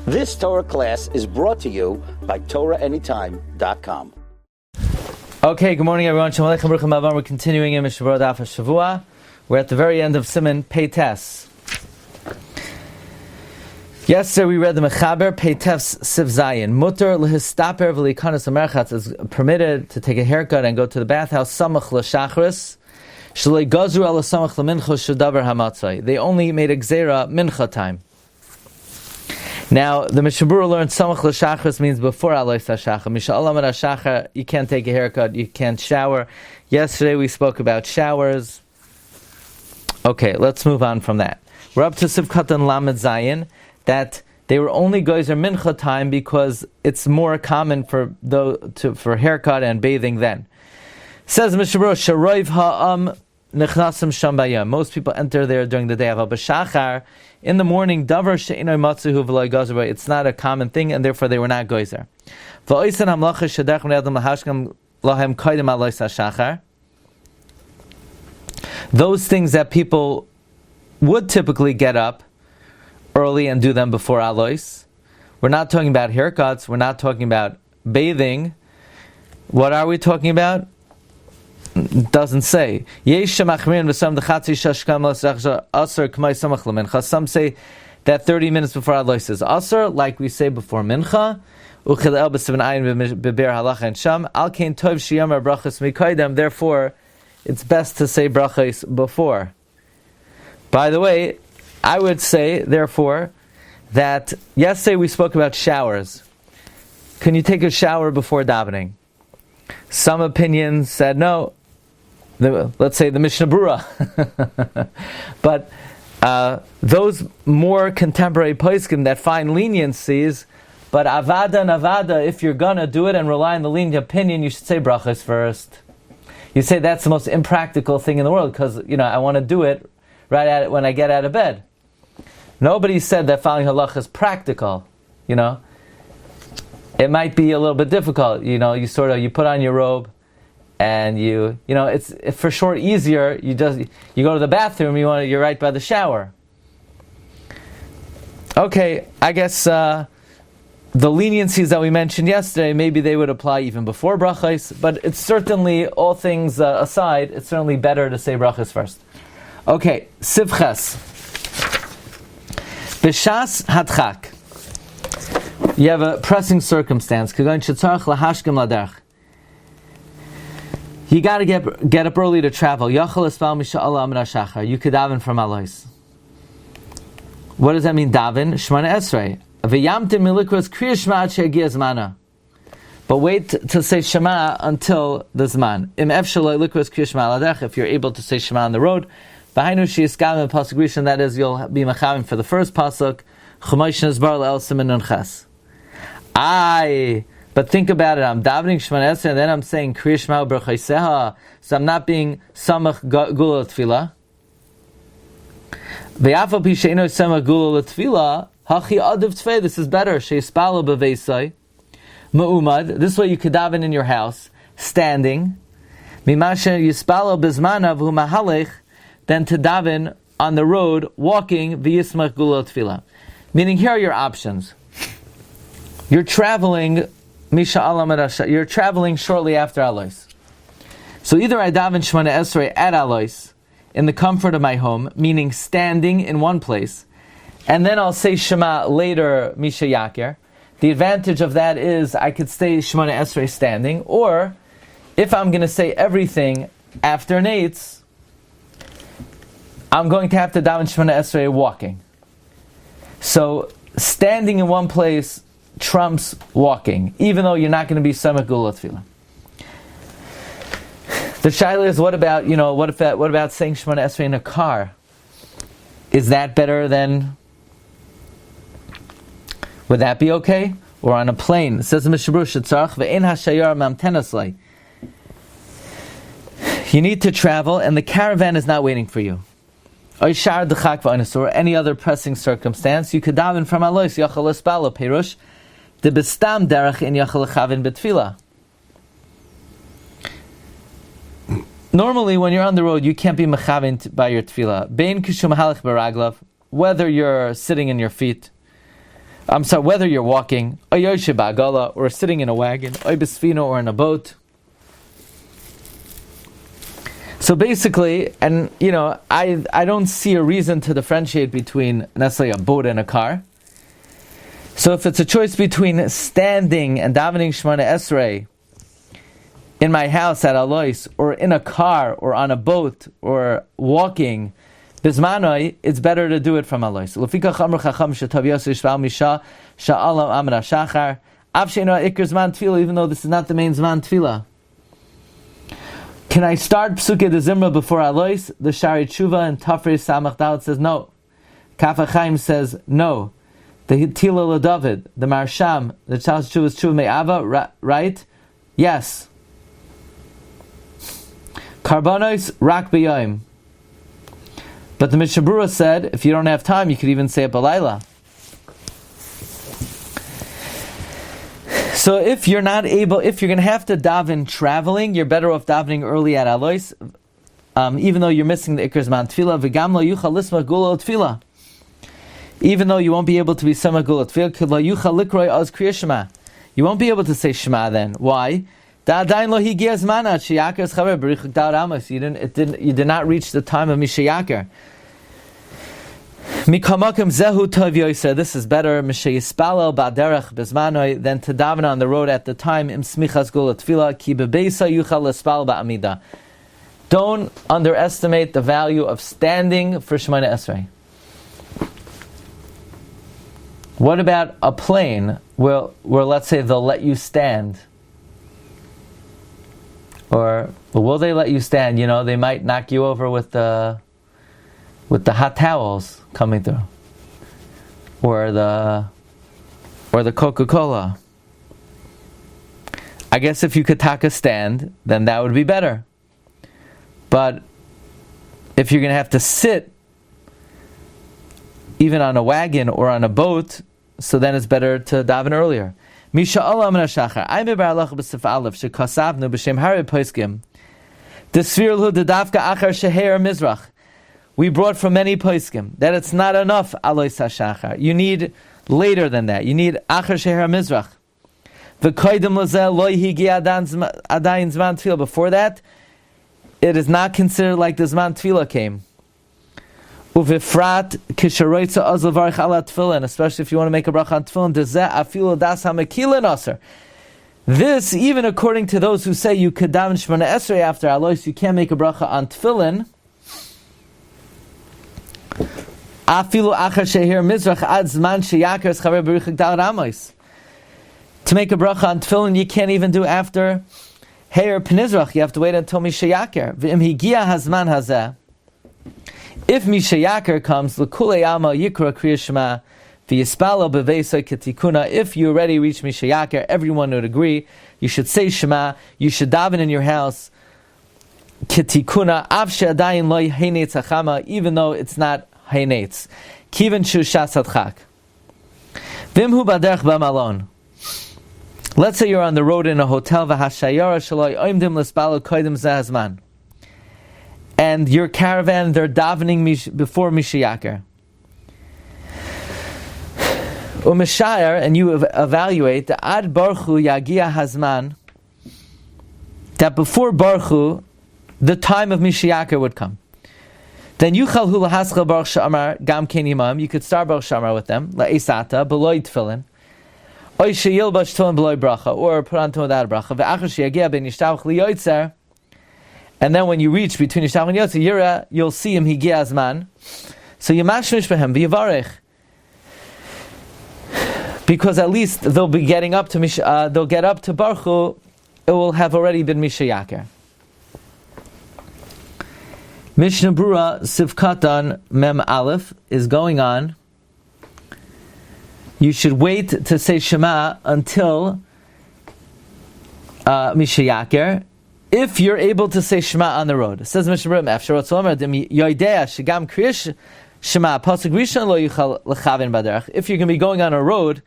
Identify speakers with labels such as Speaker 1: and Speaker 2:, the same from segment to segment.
Speaker 1: This Torah class is brought to you by TorahAnytime.com.
Speaker 2: Okay, good morning everyone. Shalom Aleichem, Baruch Haba. We're continuing in Mishavur Daf Shavua. We're at the very end of Siman Peites. Yesterday we read the Mechaber Peites Siv Zayin. Mutter lehistaper v'likanas amerchatz is permitted to take a haircut and go to the bathhouse. Samach l'shachris shalei gazru ala samach l'mincha shadavar hamatzai. They only made a gzera mincha time. Now, the Mishabura learned Samach l'shachris means before Alois HaShachar. Misha'alam HaShachar, you can't take a haircut, you can't shower. Yesterday we spoke about showers. Okay, let's move on from that. We're up to Sivkat and Lamed Zayin, that they were only geyser mincha time because it's more common for haircut and bathing then. Says Mishabura, Sharoiv ha'am nechnasim sham bayam. Most people enter there during the day of B'shachar. In the morning, davar she'inoi matzuhu v'loi geyser. It's not a common thing, and therefore they were not geyser. V'oisen hamlacha shedech v'nei lahashkam lahem kaidem alois hashachar. Those things that people would typically get up early and do them before alois. We're not talking about haircuts. We're not talking about bathing. What are we talking about? It doesn't say. Some say that 30 minutes before alois is asr, like we say before mincha. Therefore, it's best to say brachos before. By the way, I would say, therefore, that yesterday we spoke about showers. Can you take a shower before davening? Some opinions said no. Let's say the Mishnah Berurah. But those more contemporary poskim that find leniencies, but avada and avada, if you're gonna do it and rely on the lenient opinion, you should say brachos first. You say that's the most impractical thing in the world because I want to do it right when I get out of bed. Nobody said that following halacha is practical. It might be a little bit difficult. You put on your robe. And it's for sure easier. You go to the bathroom. You're right by the shower. Okay, I guess the leniencies that we mentioned yesterday, maybe they would apply even before brachos. But it's certainly, all things aside, it's certainly better to say brachos first. Okay, sivches b'shas hadchak. You have a pressing circumstance. Kagon shetzarach lahashkem laderch. You got to get up early to travel. Yachal espal misha'ala amra shachar. You could daven from alois. What does that mean, daven? Shmana esrei. V'yamtim milikros kriya shema ad she'egia zmana. But wait to say shema until the zman. Im efshaloi likros kriya shema aladech. If you're able to say shema on the road. V'hainu she'yiskam in pasuk rishon. That is, you'll be machavim for the first pasuk. Chumash nezbar le'el siman nun ches. But think about it, I'm davening Shemana Esrei and then I'm saying Kriya Shema B'Rachaiseha, so I'm not being Samach Gula L'Tfila. Ve'afal pi she'eno Samach Gula L'Tfila, Hachi Adav Tfei, this is better, She'yispalo B'Veisai, Ma'umad, this way you could daven in your house, standing, Mimashe Yispalo B'Zmanav Hu Mahalech, then to daven on the road, walking, V'Yismach Gula L'Tfila. Meaning here are your options. You're traveling you're traveling shortly after alois. So either I daven Shemana Esrei at alois, in the comfort of my home, meaning standing in one place, and then I'll say Shema later, Misha Yakir. The advantage of that is I could say Shemana Esrei standing, or if I'm going to say everything after Nates, I'm going to have to daven Shemana Esrei walking. So standing in one place trumps walking, even though you're not going to be Samach Gula Tefillah. The shaila is, what about saying Shemana Esrei in a car? Is that better than? Would that be okay? Or on a plane? It says in Mishabur Shetzarach ve'en hashayar mamtenaslei. You need to travel, and the caravan is not waiting for you. Or any other pressing circumstance, you could daven from alois yachal espalo perush de bestam derech in yachal chavin betfila. Normally, when you're on the road, you can't be mechavin by your tefillah. Bein kishum halach baraglav, whether you're sitting in your feet, whether you're walking, or sitting in a wagon, or in a boat. So basically, and I don't see a reason to differentiate between necessarily a boat and a car. So if it's a choice between standing and davening Shemona Esrei in my house at Alois, or in a car, or on a boat, or walking, Bismanoi, it's better to do it from Alois. Even though this is not the main Zman Tefillah. Can I start Psuke de Zimra before Alois? The Shari Tshuva and Tafri Samach Dalet says no. Kaf HaChaim says no. The Hitila LeDavid, the Marsham, the Chaz Tshuva Tshuva Me'ava, right? Yes. Karbonos Rak B'Yom. But the Mishabura said, if you don't have time, you could even say it Balayla. So if you're not able, if you're going to have to daven traveling, you're better off davening early at Alois, even though you're missing the Iker Zman Tefillah. V'gam lo yuchal lisma gula tefillah. Even though you won't be able to be sama gula tefillah, k'lo yuchal likroi az kriya shema. You won't be able to say shema then. Why? Da'adayin lo higia zmana sheyakar es chaver b'richuk da'ar amos. You did not reach the time of mishayakar. Mikamakim zehu tov yoser. This is better mishayispalel ba'derech bezmanoi than to daven on the road at the time im smichas gula tefillah ki bebeisa yuchal lespal ba'amida. Don't underestimate the value of standing for Shemona Esrei. What about a plane where let's say they'll let you stand? Or will they let you stand? They might knock you over with the hot towels coming through. Or the Coca-Cola. I guess if you could take a stand, then that would be better. But if you're going to have to sit even on a wagon or on a boat, so then it's better to daven earlier. Misha Allah min hashachar. I remember Allah b'sif aleph shekasavnu b'shem hari poiskim. Desvirlu dedavka achar sheher mizrach. We brought from many poiskim that it's not enough alois hashachar. You need later than that. You need achar sheher mizrach. V'koydem lozel lo higi adayin zman tefillah. Before that, it is not considered like the zman tefillah came. Uvifrat kisharoitza azlavarich ala tefillin, especially if you want to make a bracha on tefillin. Dezeh afilu das hamakilin aser. This, even according to those who say you could daven Shemona Esrei after Alois, you can't make a bracha on tefillin. Afilu achar shehir mizrach ad zman sheyakar es chaver b'richuk da'ar amos. To make a bracha on tefillin, you can't even do after Heir Penizrach. You have to wait until Mishayakar. V'im higia hazman hazeh. If Mishayakar comes, l'kulei alma yikra kriya shema v'yispalo b'veisoi ketikuna. If you already reach Mishayakar, everyone would agree you should say shema. You should daven in your house ketikuna av she'adayin lo heinetz achama, even though it's not heinetz. Kiven shu shas adchak. V'imhu baderech b'malon. Let's say you're on the road in a hotel, v'hashayara shaloi oimdim l'spalo koidim zehazman, and your caravan, they're davening before Mishayakar. Umishayar, and you evaluate the ad barchu yagia hazman, that before barchu, the time of Mishayakar would come. Then yuchal hu lahaschal baruch shamar gam ken imam. You could start baruch shamar with them la'isata beloy tefillin. Or put on to without bracha. And then when you reach between Yishtach and Yotzer, you'll see him higia azman. So you mashmish behem v'yivarech, because at least they'll be getting up to they'll get up to Baruch. It will have already been Mishayakar. Mishnah Brura Sivkatan Mem Aleph is going on. You should wait to say Shema until Mishayakar, if you're able to say Shema on the road. It says Mishnah Brura Efsharot Somer Dem Yoidea Shigam Kriyish Shema Pasuk Rishon Lo Yuchal Lechavin Baderech. If you're going to be going on a road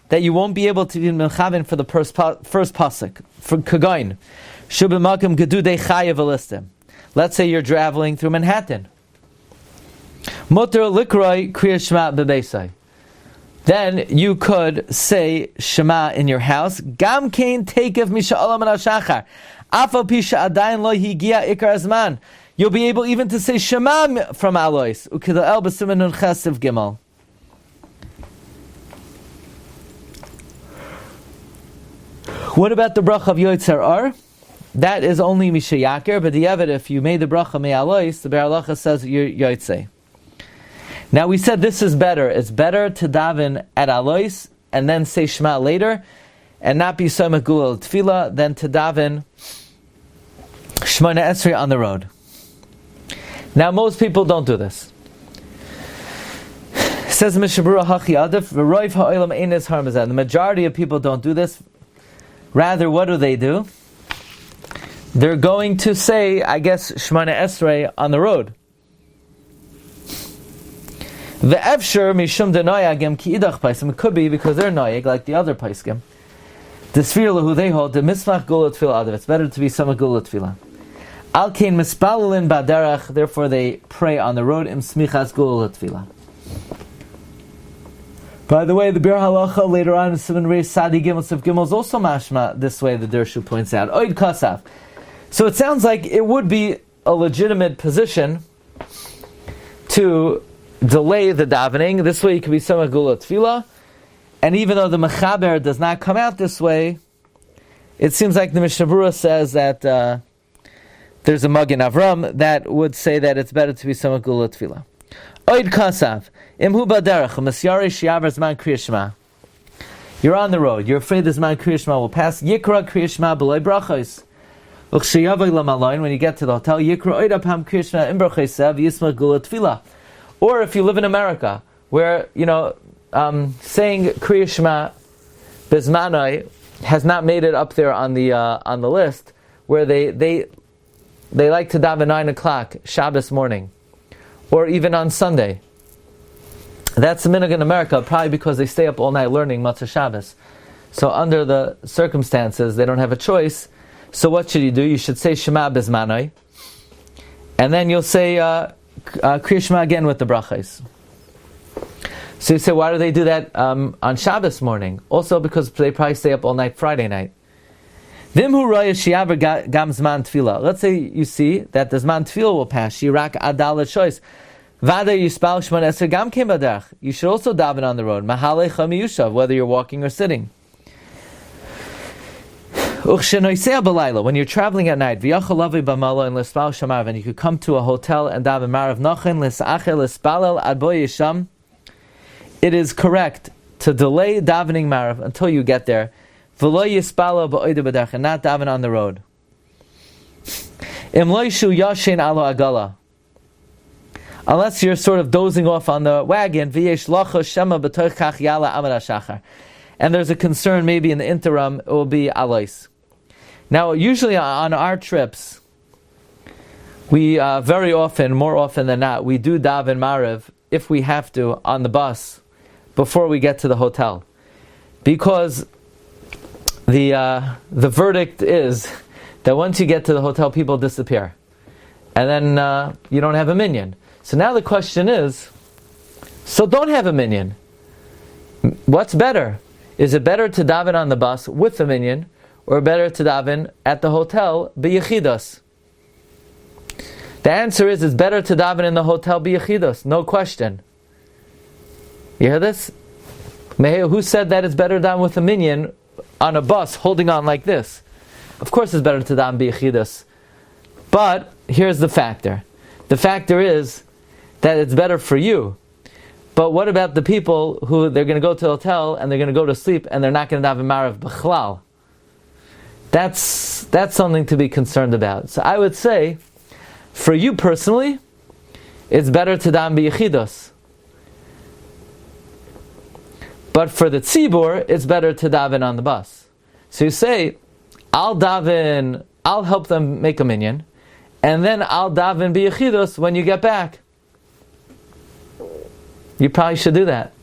Speaker 2: that you won't be able to be Mechavin for the first pasuk for Kagoin Shubim Gedudei Chayev Elistim. Let's say you're traveling through Manhattan. Mutter Likroi Kriyish Shema Bebeisai. then you could say Shema in your house. Gam kein tekev misha'olam shachar. Afal pisha adayin lo higia ikar azman. You'll be able even to say Shema from Alois. Ukidal b'siman nun chesiv gimel. What about the bracha of Yotzer Ar? That is only Mishayakir, but the Yevet, if you made the bracha me Alois, the Be'er Halacha says you're Yotzei. Now we said this is better. It's better to daven at Alois and then say Shema later, and not be Somech Gula Tefillah, than to daven Shemona Esrei on the road. Now most people don't do this. Says Mishabura Hachi Adif, V'roiv ha'olam eines harmazan. The majority of people don't do this. Rather, what do? They're going to say, I guess, Shemona Esrei on the road. The Efsher mishum de noyagim ki idach paiskim. It could be because they're noyag like the other paiskim. The sfir who they hold the mismach gula tefillah adav. It's better to be some gula tefillah. Al kein mispalelin baderach. Therefore, they pray on the road im smichas gula tefillah. By the way, the Bir Halacha later on in Siman Reis Sadi Gimel Sif Gimel is also mashma this way. The Dershu points out Oid Kasav. So it sounds like it would be a legitimate position to delay the davening. This way you can be Samach Gula Tefillah. And even though the Mechaber does not come out this way, it seems like the Mishnah Berurah says that there's a Magen Avram that would say that it's better to be Samach Gula Tefillah. Oid Kasav. Imhu Baderach. Masyari Shiavar Zman Kriya Shema. You're on the road. You're afraid the Zman Kriya Shema will pass. Yikra Kriya Shema B'loi Brachos. When you get to the hotel, Yikra Oid Apam Kriya Shema Im Brachosev Yismach Gula Tefillah. Or if you live in America, where, saying Kriya Shema Bizmanai has not made it up there on the list, where they like to daven 9 o'clock Shabbos morning, or even on Sunday. That's the minhag in America, probably because they stay up all night learning Matzah Shabbos. So under the circumstances, they don't have a choice. So what should you do? You should say Shema Bizmanai, and then you'll say Kriya Shema again with the brachas. So you say, why do they do that on Shabbos morning? Also because they probably stay up all night Friday night. Let's say you see that the Zman Tefillah will pass. Shirak Adal choice. You should also daven on the road. Whether you're walking or sitting. When you're traveling at night, and you could come to a hotel and daven marav, it is correct to delay davening marav until you get there, and not daven on the road. Unless you're sort of dozing off on the wagon, and there's a concern maybe in the interim, it will be alois. Now, usually on our trips, we very often, more often than not, we do daven marav, if we have to, on the bus, before we get to the hotel. Because the verdict is that once you get to the hotel, people disappear. And then you don't have a minyan. So now the question is, so don't have a minyan. What's better? Is it better to daven on the bus with the minyan, or better to daven at the hotel biyechidos? The answer is, it's better to daven in the hotel biyechidos, no question. You hear this? Who said that it's better to daven with a minyan on a bus holding on like this? Of course it's better to daven biyechidos. But here's the factor. The factor is that it's better for you. But what about the people who they're going to go to the hotel and they're going to go to sleep and they're not going to daven marav b'chlal? That's something to be concerned about. So I would say, for you personally, it's better to daven biyechidos. But for the tzibur, it's better to daven on the bus. So you say, I'll help them make a minyan, and then I'll daven biyechidos when you get back. You probably should do that.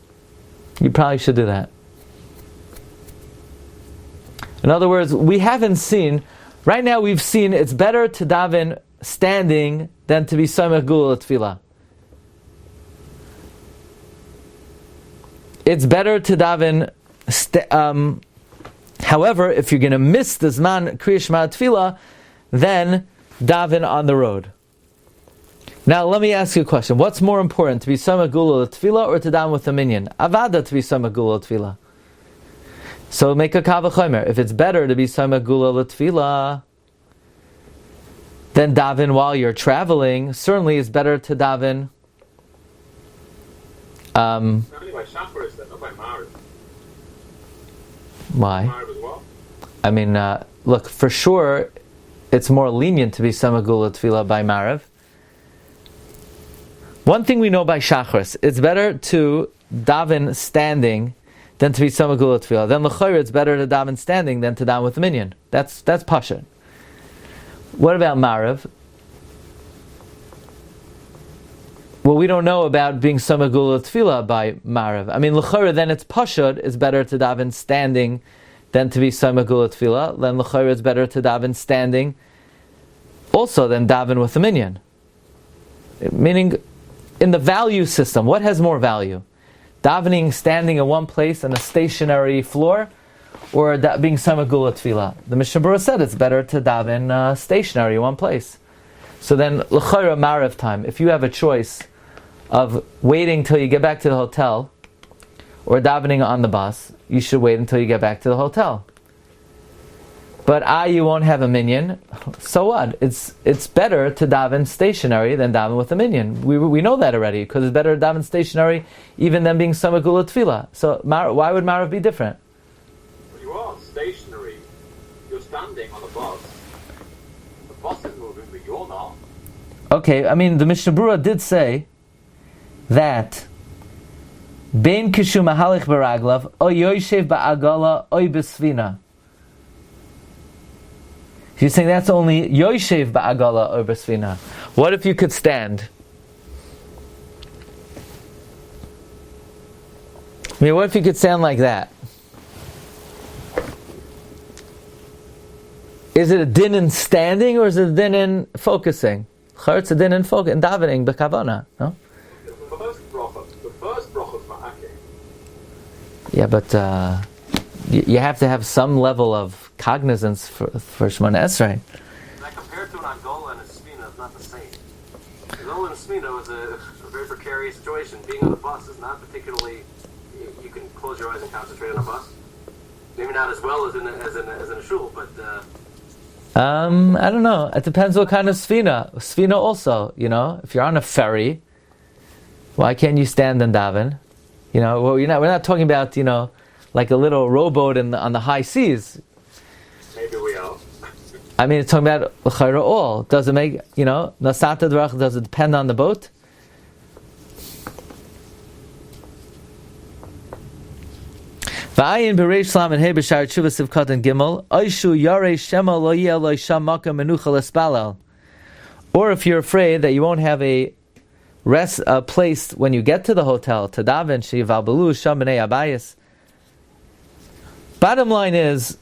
Speaker 2: In other words, we haven't seen, right now we've seen it's better to daven standing than to be Samech Gula Tefillah. it's better to daven. However, if you're going to miss the Zman Kriya Shema Tefillah, then daven on the road. Now, let me ask you a question. What's more important, to be Soma Gula Tefillah or to daven with a minyan? Avada to be Soma Gula Tefillah. So make a Kavachomer. If it's better to be Soma Gula Tefillah, then daven while you're traveling. Certainly it's better to daven.
Speaker 3: Only by Shacharis then, not by Ma'ariv.
Speaker 2: Why?
Speaker 3: Ma'ariv as well?
Speaker 2: I mean, look, for sure, it's more lenient to be Soma Gula Tefillah by Ma'ariv. One thing we know by Shacharis, it's better to daven standing than to be Soma Gula Tefillah. Then l'chayr, it's better to daven standing than to daven with the minyan. That's Pasha. What about Ma'ariv? Well, we don't know about being Soma Gula Tefillah by Ma'ariv. I mean, l'chayr, then it's Pashut, it's better to daven standing than to be Soma Gula Tefillah. Then l'chayr, it's better to daven standing also than daven with the minyan. Meaning, in the value system, what has more value? Davening standing in one place on a stationary floor, or being Soma Gula Tefillah? The Mishnah Berurah said it's better to daven stationary in one place. So then, l'chayra Ma'ariv time, if you have a choice of waiting till you get back to the hotel, or davening on the bus, you should wait until you get back to the hotel. But you won't have a minyan, so what? It's better to daven stationary than daven with a minyan. We know that already, because it's better to daven stationary even than being Soma Gula Tefillah. So why would Ma'ariv be different?
Speaker 3: Well, you are stationary. You're standing on the bus. The bus is moving, but you're not.
Speaker 2: Okay, I mean, the Mishnah Berurah did say that Bein kishu mahalich baraglav, o yoshev ba'agala, o besvina. He's saying that's only Yoshev ba'agala or besvina. What if you could stand? I mean, what if you could stand like that? Is it a din in standing or is it a din in focusing? It's a din in focusing, in davening, b'kavana, no?
Speaker 3: The first bracha is ma'akeh.
Speaker 2: Yeah, but you have to have some level of cognizance for Shemona Esrei.
Speaker 3: Now, compared to an Angola and a Smina, it's not the same. Angola and a Smina is a very precarious situation. Being on a bus is not particularly. You can close your eyes and concentrate on a bus. Maybe not as well as in a shul, but.
Speaker 2: I don't know. It depends what kind of Sfina. Sfina also, if you're on a ferry, why can't you stand and daven? Well, we're not talking about, like a little rowboat on the high seas.
Speaker 3: Maybe we are.
Speaker 2: I mean, it's talking about l'chayra all. Does it make, nasata d'rach, does it depend on the boat? V'ayin b'reish slam and hey b'shar tshuva sivkat and gimel oishu yarei shema lo yeh lo sham makam menucha l'spalel. Or if you're afraid that you won't have a place when you get to the hotel to daven sheyival belu sham b'nei abayis. Bottom line is,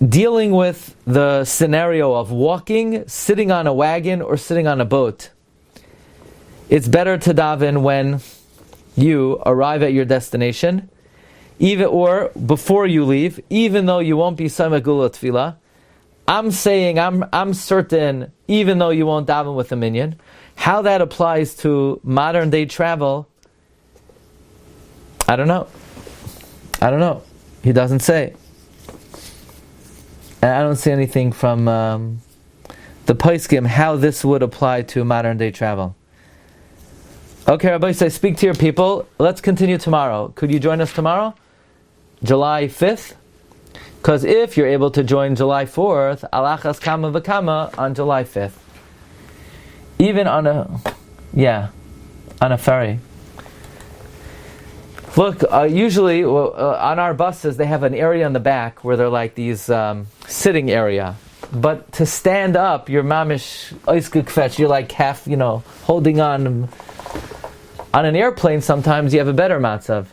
Speaker 2: dealing with the scenario of walking, sitting on a wagon, or sitting on a boat, it's better to daven when you arrive at your destination, even or before you leave, even though you won't be Soma Gula Tefillah. I'm saying, I'm certain, even though you won't daven with a minyan. How that applies to modern day travel, I don't know. He doesn't say. And I don't see anything from the Poskim how this would apply to modern day travel. Okay, Rabbi, say speak to your people. Let's continue tomorrow. Could you join us tomorrow? July 5th? Because if you're able to join July 4th, alachas kama v'kama on July 5th. Even on a ferry. Look, usually on our buses they have an area in the back where they're like these sitting area. But to stand up, you're mamish oiskukfetch, you're like half, holding on. On an airplane, sometimes you have a better matzav.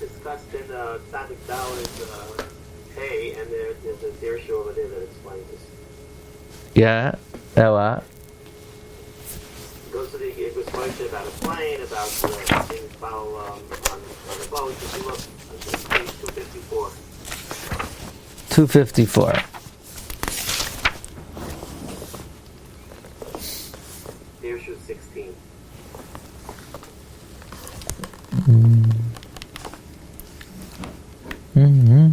Speaker 3: Discussed in Tzadik Dalen's hay, and there's a issue over there that explains this.
Speaker 2: Yeah,
Speaker 3: Goes also he gave us Moshe about a plane, about things follow on the boat. If you look on page 254.
Speaker 2: 254.
Speaker 3: Here's 16.
Speaker 2: Mm-hmm.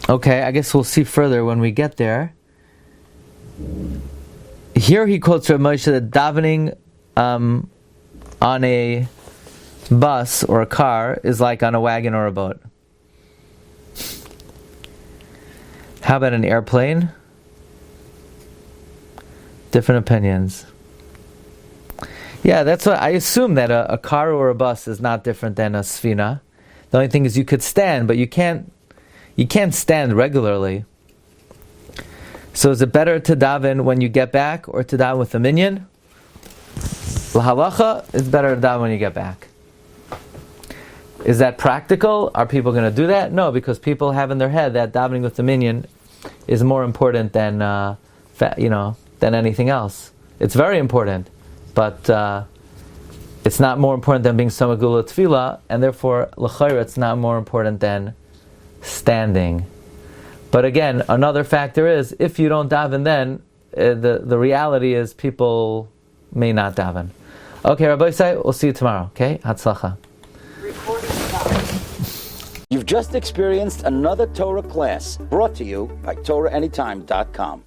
Speaker 2: Okay, I guess we'll see further when we get there. Here he quotes Rabbi Moshe that davening on a bus or a car is like on a wagon or a boat. How about an airplane? Different opinions. Yeah, that's what I assume, that a car or a bus is not different than a sfina. The only thing is you could stand, but you can't stand regularly. So is it better to daven when you get back or to daven with a minyan? L'halacha, it's better to daven when you get back. Is that practical? Are people going to do that? No, because people have in their head that davening with the minyan is more important than than anything else. It's very important, but it's not more important than being samagula tefillah, and therefore l'chayra it's not more important than standing. But again, another factor is if you don't daven, then the reality is people may not daven. Okay, Rabbi Yehuda, we'll see you tomorrow. Okay, hatzlacha.
Speaker 1: You've just experienced another Torah class brought to you by TorahAnytime.com.